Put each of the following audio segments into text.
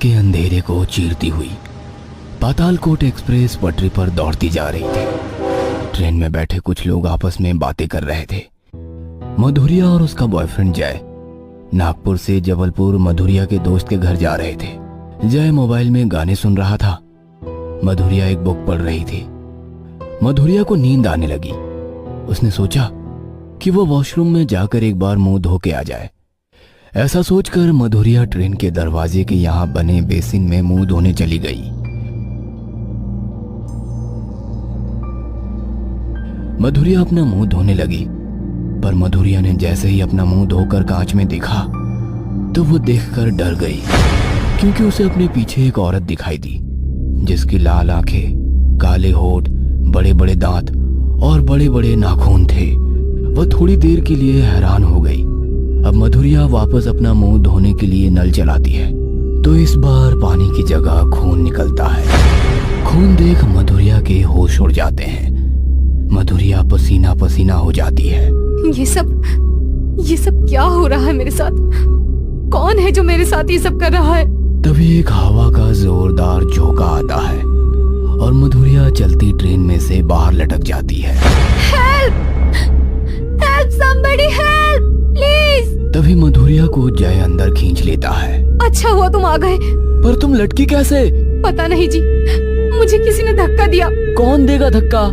के अंधेरे को चीरती हुई पातालकोट एक्सप्रेस पटरी पर दौड़ती जा रही थी। ट्रेन में बैठे कुछ लोग आपस में बातें कर रहे थे। मधुरिया और उसका बॉयफ्रेंड जय नागपुर से जबलपुर मधुरिया के दोस्त के घर जा रहे थे। जय मोबाइल में गाने सुन रहा था, मधुरिया एक बुक पढ़ रही थी। मधुरिया को नींद आने लगी। उसने सोचा कि वो वॉशरूम में जाकर एक बार मुंह धो के आ जाए। ऐसा सोचकर मधुरिया ट्रेन के दरवाजे के यहां बने बेसिन में मुंह धोने चली गई। मधुरिया अपना मुंह धोने लगी, पर मधुरिया ने जैसे ही अपना मुंह धोकर कांच में देखा तो वो देखकर डर गई, क्योंकि उसे अपने पीछे एक औरत दिखाई दी जिसकी लाल आंखें, काले होठ, बड़े बड़े दांत और बड़े बड़े नाखून थे। वह थोड़ी देर के लिए हैरान हो गई। अब मधुरिया वापस अपना मुंह धोने के लिए नल चलाती है तो इस बार पानी की जगह खून निकलता है। खून देख मधुरिया के होश उड़ जाते हैं। मधुरिया पसीना पसीना हो जाती है। ये सब क्या हो रहा है मेरे साथ? कौन है जो मेरे साथ ये सब कर रहा है? तभी एक हवा का जोरदार झोंका आता है और मधुरिया चलती ट्रेन में से बाहर लटक जाती है। Help! Help somebody help! Please! तभी मधुरिया को जय अंदर खींच लेता है। अच्छा हुआ तुम आ गए। पर तुम लटकी कैसे? पता नहीं जी, मुझे किसी ने धक्का दिया। कौन देगा धक्का?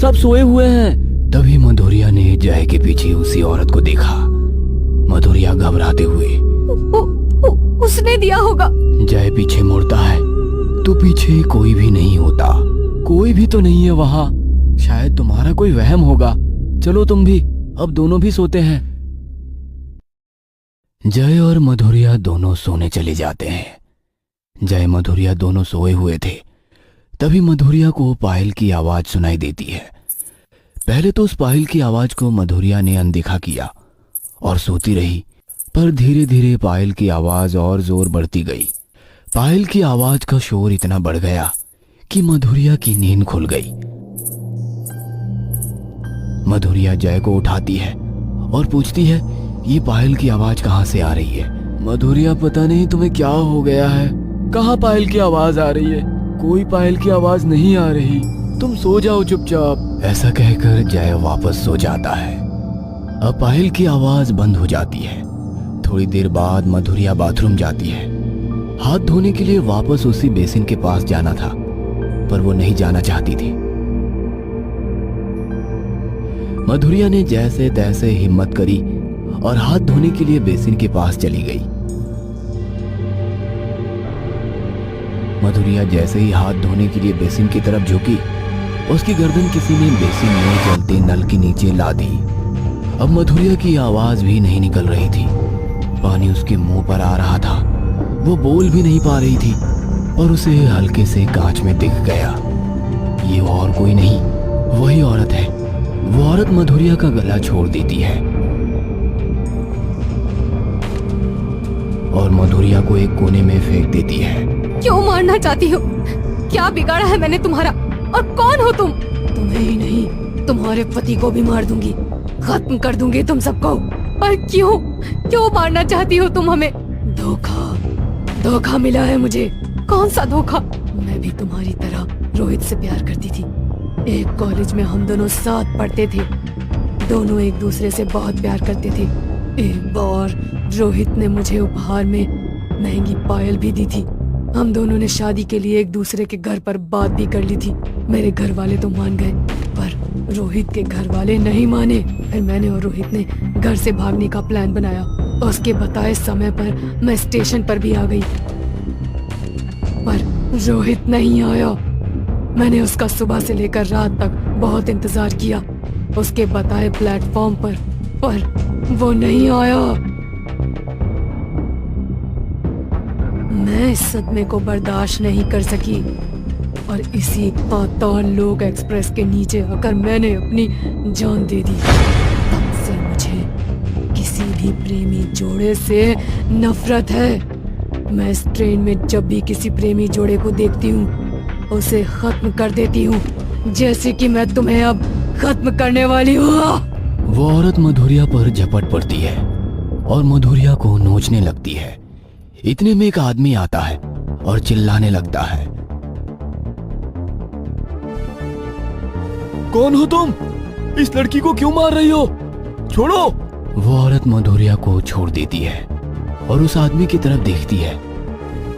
सब सोए हुए हैं। तभी मधुरिया ने जय के पीछे उसी औरत को देखा। मधुरिया घबराते हुए उसने दिया होगा। जय पीछे मुड़ता है तो पीछे कोई भी नहीं होता। कोई भी तो नहीं है वहाँ। शायद तुम्हारा कोई वहम होगा। चलो तुम भी, अब दोनों भी सोते हैं। जय और मधुरिया दोनों सोने चले जाते हैं। जय मधुरिया दोनों सोए हुए थे। तभी मधुरिया को पायल की आवाज सुनाई देती है। पहले तो उस पायल की आवाज को मधुरिया ने अनदेखा किया और सोती रही, पर धीरे धीरे पायल की आवाज और जोर बढ़ती गई। पायल की आवाज का शोर इतना बढ़ गया कि मधुरिया की नींद खुल गई। मधुरिया जय को उठाती है और पूछती है, ये पायल की आवाज कहाँ से आ रही है? मधुरिया, पता नहीं तुम्हें क्या हो गया है। कहाँ पायल की आवाज आ रही है? कोई पायल की आवाज नहीं आ रही। तुम सो जाओ चुपचाप। ऐसा कहकर जय वापस सो जाता है। अब पायल की आवाज बंद हो जाती है। थोड़ी देर बाद मधुरिया बाथरूम जाती है। हाथ धोने के लिए वापस उसी बेसिन के पास जाना था, पर वो नहीं जाना चाहती थी। मधुरिया ने जैसे तैसे हिम्मत करी और हाथ धोने के लिए बेसिन के पास चली गई। मधुरिया जैसे ही हाथ धोने के लिए बेसिन की तरफ झुकी, उसकी गर्दन किसी ने बेसिन में जलते नल के नीचे ला दी। अब मधुरिया की आवाज भी नहीं निकल रही थी। पानी उसके मुंह पर आ रहा था। वो बोल भी नहीं पा रही थी और उसे हल्के से कांच में दिख गया। ये और कोई नहीं, वही औरत है। वो औरत मधुरिया का गला छोड़ देती है और मधुरिया को एक कोने में फेंक देती है। क्यों मारना चाहती हो? क्या बिगाड़ा है मैंने तुम्हारा? और कौन हो तुम? तुम्हें ही नहीं, तुम्हारे पति को भी मार दूंगी, खत्म कर दूंगी तुम सबको। पर क्यों मारना चाहती हो तुम हमें? धोखा मिला है मुझे। कौन सा धोखा? मैं भी तुम्हारी तरह रोहित से प्यार करती थी। एक कॉलेज में हम दोनों साथ पढ़ते थे। दोनों एक दूसरे से बहुत प्यार करते थे। एक बार रोहित ने मुझे उपहार में महंगी पायल भी दी थी। हम दोनों ने शादी के लिए एक दूसरे के घर पर बात भी कर ली थी। मेरे घर वाले तो मान गए, पर रोहित के घर वाले नहीं माने। फिर मैंने और रोहित ने घर से भागने का प्लान बनाया। उसके बताए समय पर मैं स्टेशन पर भी आ गई, पर रोहित नहीं आया। मैंने उसका सुबह से लेकर रात तक बहुत इंतजार किया उसके बताए प्लेटफॉर्म पर वो नहीं आया। मैं इस सदमे को बर्दाश्त नहीं कर सकी और इसी पाताल लोक एक्सप्रेस के नीचे आकर मैंने अपनी जान दे दी। तब से मुझे किसी भी प्रेमी जोड़े से नफरत है। मैं इस ट्रेन में जब भी किसी प्रेमी जोड़े को देखती हूँ उसे खत्म कर देती हूँ, जैसे कि मैं तुम्हें अब खत्म करने वाली हूँ। वो औरत मधुरिया पर झपट पड़ती है और मधुरिया को नोचने लगती है। इतने में एक आदमी आता है और चिल्लाने लगता है। कौन हो तुम? इस लड़की को क्यों मार रही हो? छोड़ो! वो औरत मधुरिया को छोड़ देती है और उस आदमी की तरफ देखती है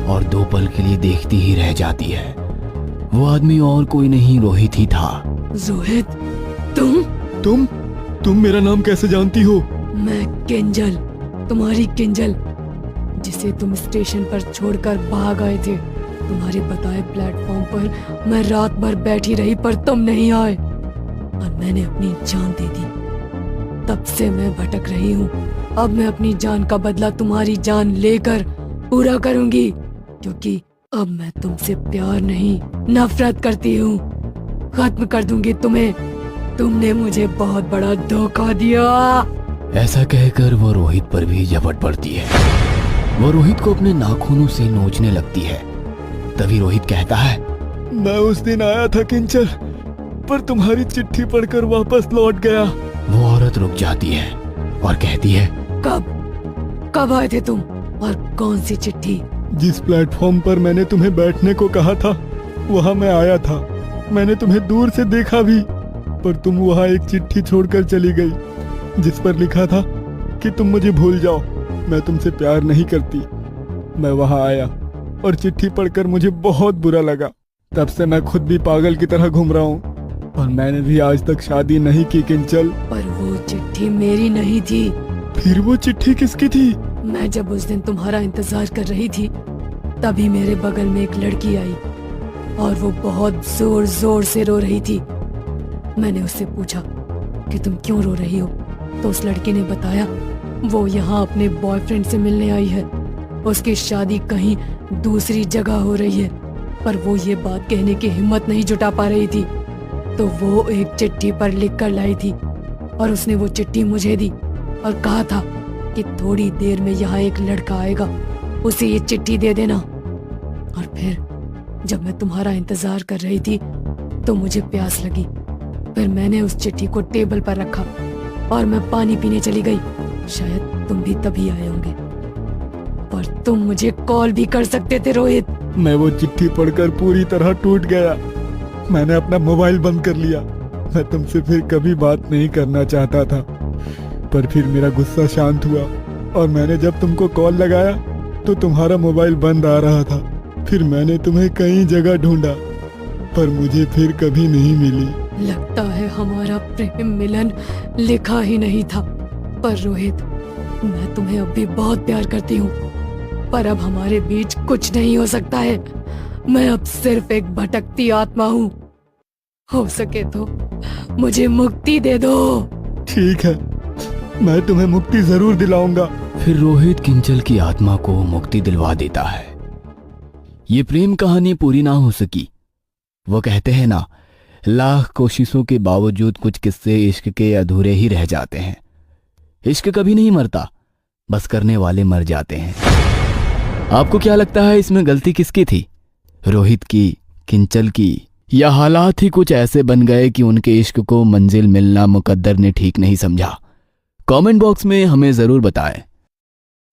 और 2 पल के लिए देखती ही रह जाती है। वो आदमी और कोई नहीं, रोहित ही था। रोहित, तुम मेरा नाम कैसे जानती हो? मैं किंजल, तुम्हारी किंजल, जिसे तुम स्टेशन पर छोड़कर भाग आए थे। तुम्हारे बताए प्लेटफॉर्म पर मैं रात भर बैठी रही पर तुम नहीं आए और मैंने अपनी जान दे दी। तब से मैं भटक रही हूँ। अब मैं अपनी जान का बदला तुम्हारी जान लेकर पूरा करूंगी, क्योंकि अब मैं तुमसे प्यार नहीं नफरत करती हूँ। खत्म कर दूंगी तुम्हें। तुमने मुझे बहुत बड़ा धोखा दिया। ऐसा कहकर वो रोहित पर भी झपट पड़ती है। वो रोहित को अपने नाखूनों से नोचने लगती है। तभी रोहित कहता है, मैं उस दिन आया था किंचल, पर तुम्हारी चिट्ठी पढ़कर वापस लौट गया। वो औरत रुक जाती है और कहती है, कब आए थे तुम और कौन सी चिट्ठी? जिस प्लेटफॉर्म पर मैंने तुम्हें बैठने को कहा था वहां मैं आया था। मैंने तुम्हें दूर से देखा भी, पर तुम वहां एक चिट्ठी छोड़कर चली गई जिस पर लिखा था कि तुम मुझे भूल जाओ, मैं तुमसे प्यार नहीं करती। मैं वहां आया और चिट्ठी पढ़कर मुझे बहुत बुरा लगा। तब से मैं खुद भी पागल की तरह घूम रहा हूँ और मैंने भी आज तक शादी नहीं की किंचल। पर वो चिट्ठी मेरी नहीं थी। फिर वो चिट्ठी किसकी थी? मैं जब उस दिन तुम्हारा इंतजार कर रही थी तभी मेरे बगल में एक लड़की आई और वो बहुत जोर जोर से रो रही थी। मैंने उससे पूछा कि तुम क्यों रो रही हो, तो उस लड़की ने बताया वो यहाँ अपने बॉयफ्रेंड से मिलने आई है। उसकी शादी कहीं दूसरी जगह हो रही है, पर वो ये बात कहने की हिम्मत नहीं जुटा पा रही थी। तो वो एक चिट्ठी पर लिख कर लाई थी और उसने वो चिट्ठी मुझे दी और कहा था कि थोड़ी देर में यहाँ एक लड़का आएगा, उसे ये चिट्ठी दे देना। और फिर जब मैं तुम्हारा इंतजार कर रही थी तो मुझे प्यास लगी। फिर मैंने उस चिट्ठी को टेबल पर रखा और मैं पानी पीने चली गई। शायद तुम भी तभी आए होंगे, पर तुम मुझे कॉल भी कर सकते थे रोहित। मैं वो चिट्ठी पढ़कर पूरी तरह टूट गया। मैंने अपना मोबाइल बंद कर लिया। मैं तुमसे फिर कभी बात नहीं करना चाहता था, पर फिर मेरा गुस्सा शांत हुआ और मैंने जब तुमको कॉल लगाया तो तुम्हारा मोबाइल बंद आ रहा था। फिर मैंने तुम्हें कई जगह ढूंढा, पर मुझे फिर कभी नहीं मिली। लगता है हमारा प्रेम मिलन लिखा ही नहीं था। पर रोहित, मैं तुम्हें अब भी बहुत प्यार करती हूँ, पर अब हमारे बीच कुछ नहीं हो सकता है। मैं अब सिर्फ एक भटकती आत्मा हूँ। हो सके तो मुझे मुक्ति दे दो। ठीक है, मैं तुम्हें मुक्ति जरूर दिलाऊंगा। फिर रोहित किंचल की आत्मा को मुक्ति दिलवा देता है। ये प्रेम कहानी पूरी ना हो सकी। वो कहते हैं ना, लाख कोशिशों के बावजूद कुछ किस्से इश्क के अधूरे ही रह जाते हैं। इश्क कभी नहीं मरता, बस करने वाले मर जाते हैं। आपको क्या लगता है इसमें गलती किसकी थी? रोहित की, किंचल की, या हालात ही कुछ ऐसे बन गए कि उनके इश्क को मंजिल मिलना मुकद्दर ने ठीक नहीं समझा? कमेंट बॉक्स में हमें जरूर बताएं।